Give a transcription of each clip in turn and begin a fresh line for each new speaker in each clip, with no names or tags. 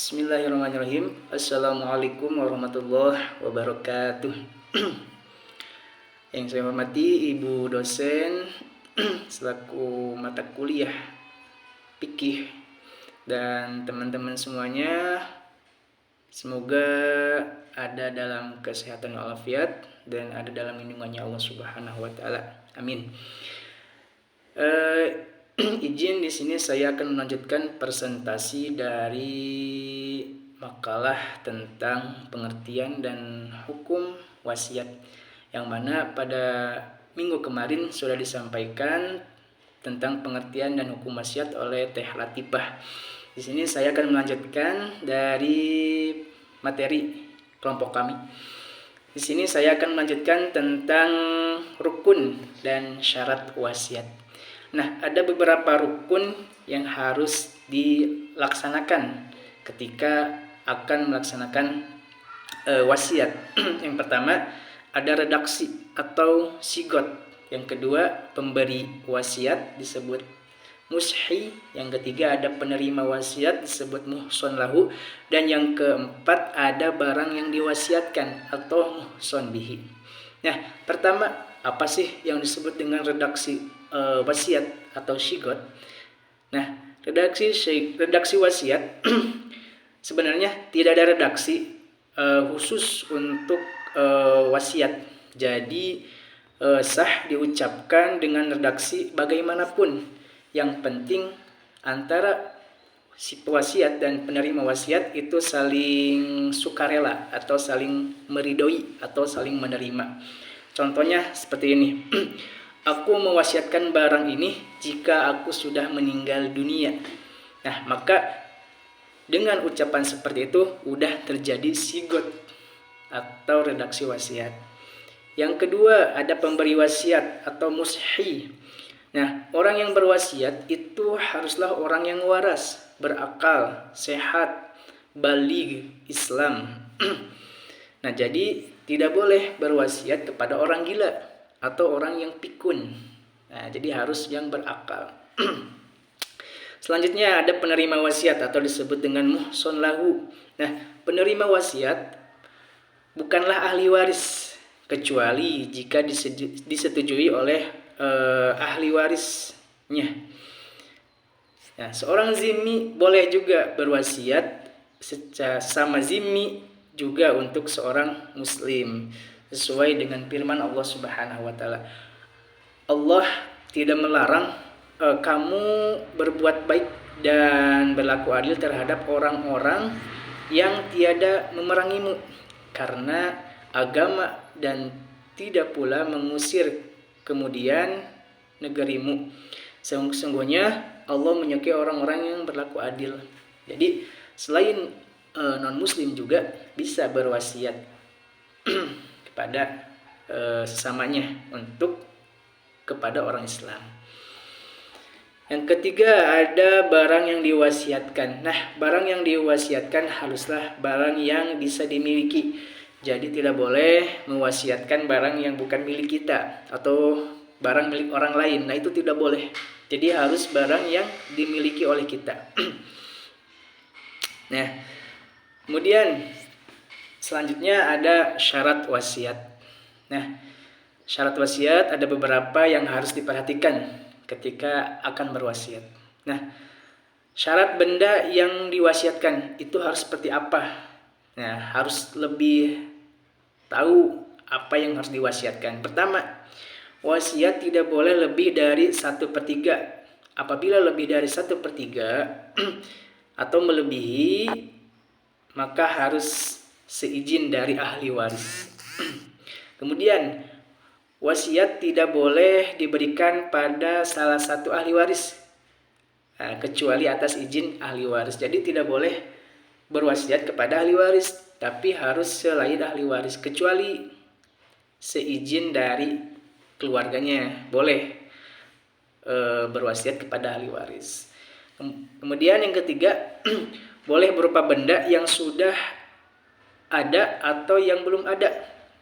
Bismillahirrahmanirrahim. Assalamualaikum warahmatullahi wabarakatuh. Yang saya hormati Ibu dosen selaku mata kuliah fikih dan teman-teman semuanya, semoga ada dalam kesehatan walafiat dan ada dalam lindungannya Allah Subhanahu wa taala. Amin. Izin di sini saya akan melanjutkan presentasi dari makalah tentang pengertian dan hukum wasiat, yang mana pada minggu kemarin sudah disampaikan tentang pengertian dan hukum wasiat oleh Teh Latifah. Di sini saya akan melanjutkan dari materi kelompok kami. Di sini saya akan melanjutkan tentang rukun dan syarat wasiat. Nah, ada beberapa rukun yang harus dilaksanakan ketika akan melaksanakan wasiat. Yang pertama ada redaksi atau sigot. Yang kedua pemberi wasiat disebut mushi. Yang ketiga ada penerima wasiat disebut muhson lahu. Dan yang keempat ada barang yang diwasiatkan atau muhson bihi. Nah, pertama apa sih yang disebut dengan redaksi wasiat atau sigot? Nah, redaksi wasiat sebenarnya tidak ada redaksi khusus untuk wasiat. Jadi sah diucapkan dengan redaksi bagaimanapun. Yang penting antara si wasiat dan penerima wasiat itu saling sukarela atau saling meridoi atau saling menerima. Contohnya seperti ini. Aku mewasiatkan barang ini jika aku sudah meninggal dunia. Nah, maka dengan ucapan seperti itu udah terjadi sigot atau redaksi wasiat. Yang kedua ada pemberi wasiat atau mushi. Nah, orang yang berwasiat itu haruslah orang yang waras, berakal, sehat, baligh Islam. Nah, jadi tidak boleh berwasiat kepada orang gila atau orang yang pikun. Nah, jadi harus yang berakal. Selanjutnya ada penerima wasiat atau disebut dengan muhson lahu. Nah, penerima wasiat bukanlah ahli waris kecuali jika disetujui oleh ahli warisnya. Nah, seorang zimmi boleh juga berwasiat sama zimmi juga untuk seorang muslim, sesuai dengan firman Allah Subhanahu wa taala. Allah tidak melarang kamu berbuat baik dan berlaku adil terhadap orang-orang yang tiada memerangimu karena agama dan tidak pula mengusir kemudian negerimu. Sesungguhnya Allah menyukai orang-orang yang berlaku adil. Jadi selain non-muslim juga bisa berwasiat kepada sesamanya untuk kepada orang Islam. Yang ketiga ada barang yang diwasiatkan. Nah, barang yang diwasiatkan haruslah barang yang bisa dimiliki. Jadi tidak boleh mewasiatkan barang yang bukan milik kita atau barang milik orang lain. Nah, itu tidak boleh. Jadi harus barang yang dimiliki oleh kita. Nah, kemudian selanjutnya ada syarat wasiat. Nah, syarat wasiat ada beberapa yang harus diperhatikan ketika akan berwasiat. Nah, syarat benda yang diwasiatkan itu harus seperti apa? Nah, harus lebih tahu apa yang harus diwasiatkan. Pertama, wasiat tidak boleh lebih dari 1/3. Apabila lebih dari 1/3 atau melebihi, maka harus seizin dari ahli waris. Kemudian wasiat tidak boleh diberikan pada salah satu ahli waris, kecuali atas izin ahli waris. Jadi tidak boleh berwasiat kepada ahli waris, tapi harus selain ahli waris, kecuali seizin dari keluarganya boleh berwasiat kepada ahli waris. Kemudian yang ketiga boleh berupa benda yang sudah ada atau yang belum ada,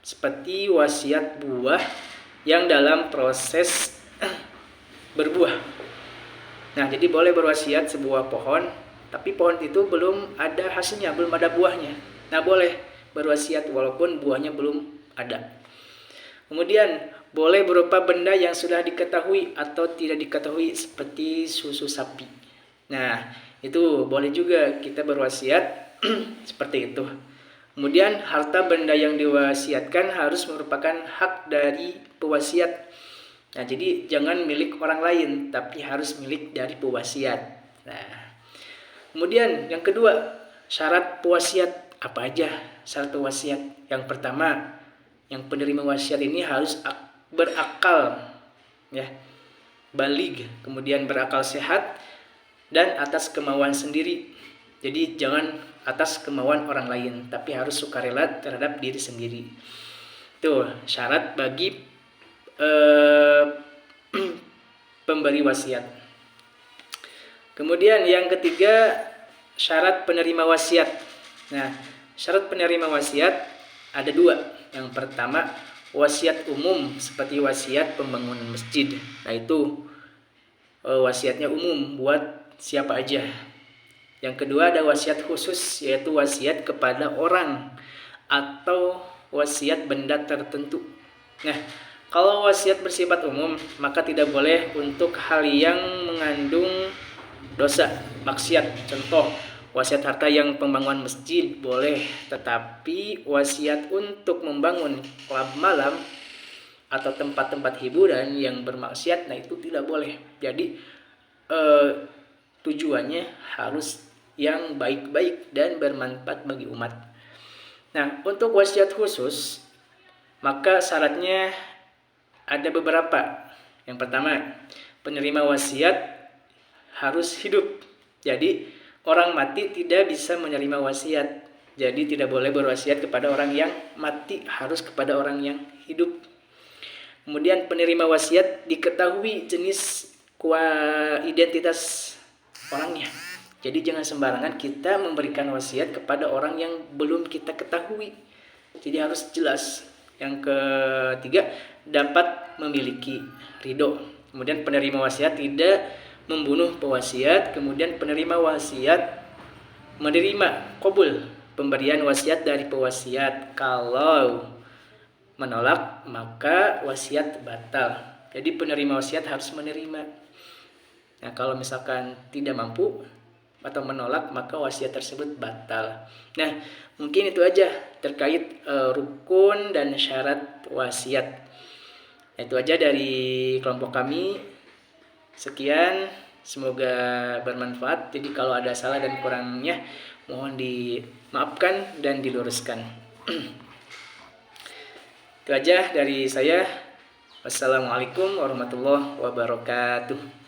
seperti wasiat buah yang dalam proses berbuah. Nah, jadi boleh berwasiat sebuah pohon tapi pohon itu belum ada hasilnya, belum ada buahnya. Nah, boleh berwasiat walaupun buahnya belum ada. Kemudian boleh berupa benda yang sudah diketahui atau tidak diketahui seperti susu sapi. Nah, itu boleh juga kita berwasiat seperti itu. Kemudian harta benda yang diwasiatkan harus merupakan hak dari pewasiat. Nah, jadi jangan milik orang lain, tapi harus milik dari pewasiat. Nah, kemudian yang kedua, syarat pewasiat apa aja? Syarat pewasiat yang pertama, yang penerima wasiat ini harus berakal, ya, baligh, kemudian berakal sehat dan atas kemauan sendiri. Jadi jangan atas kemauan orang lain, tapi harus sukarela terhadap diri sendiri. Itu syarat bagi pemberi wasiat. Kemudian yang ketiga, syarat penerima wasiat. Nah, syarat penerima wasiat ada dua. Yang pertama, wasiat umum seperti wasiat pembangunan masjid. Nah, itu wasiatnya umum buat siapa aja. Yang kedua ada wasiat khusus, yaitu wasiat kepada orang atau wasiat benda tertentu. Nah, kalau wasiat bersifat umum, maka tidak boleh untuk hal yang mengandung dosa, maksiat. Contoh, wasiat harta yang pembangunan masjid boleh, tetapi wasiat untuk membangun klub malam atau tempat-tempat hiburan yang bermaksiat, nah itu tidak boleh. Jadi tujuannya harus yang baik-baik dan bermanfaat bagi umat. Nah, untuk wasiat khusus, maka syaratnya ada beberapa. Yang pertama, penerima wasiat harus hidup. Jadi orang mati tidak bisa menerima wasiat. Jadi tidak boleh berwasiat kepada orang yang mati, harus kepada orang yang hidup. Kemudian penerima wasiat diketahui jenis identitas orangnya. Jadi jangan sembarangan kita memberikan wasiat kepada orang yang belum kita ketahui. Jadi harus jelas. Yang ketiga, dapat memiliki ridho. Kemudian penerima wasiat tidak membunuh pewasiat. Kemudian penerima wasiat menerima qabul pemberian wasiat dari pewasiat. Kalau menolak, maka wasiat batal. Jadi penerima wasiat harus menerima. Nah, kalau misalkan tidak mampu atau menolak, maka wasiat tersebut batal. Nah, mungkin itu aja terkait rukun dan syarat wasiat. Itu aja dari kelompok kami. Sekian, semoga bermanfaat. Jadi kalau ada salah dan kurangnya, mohon dimaafkan dan diluruskan. Itu aja dari saya. Wassalamualaikum warahmatullahi wabarakatuh.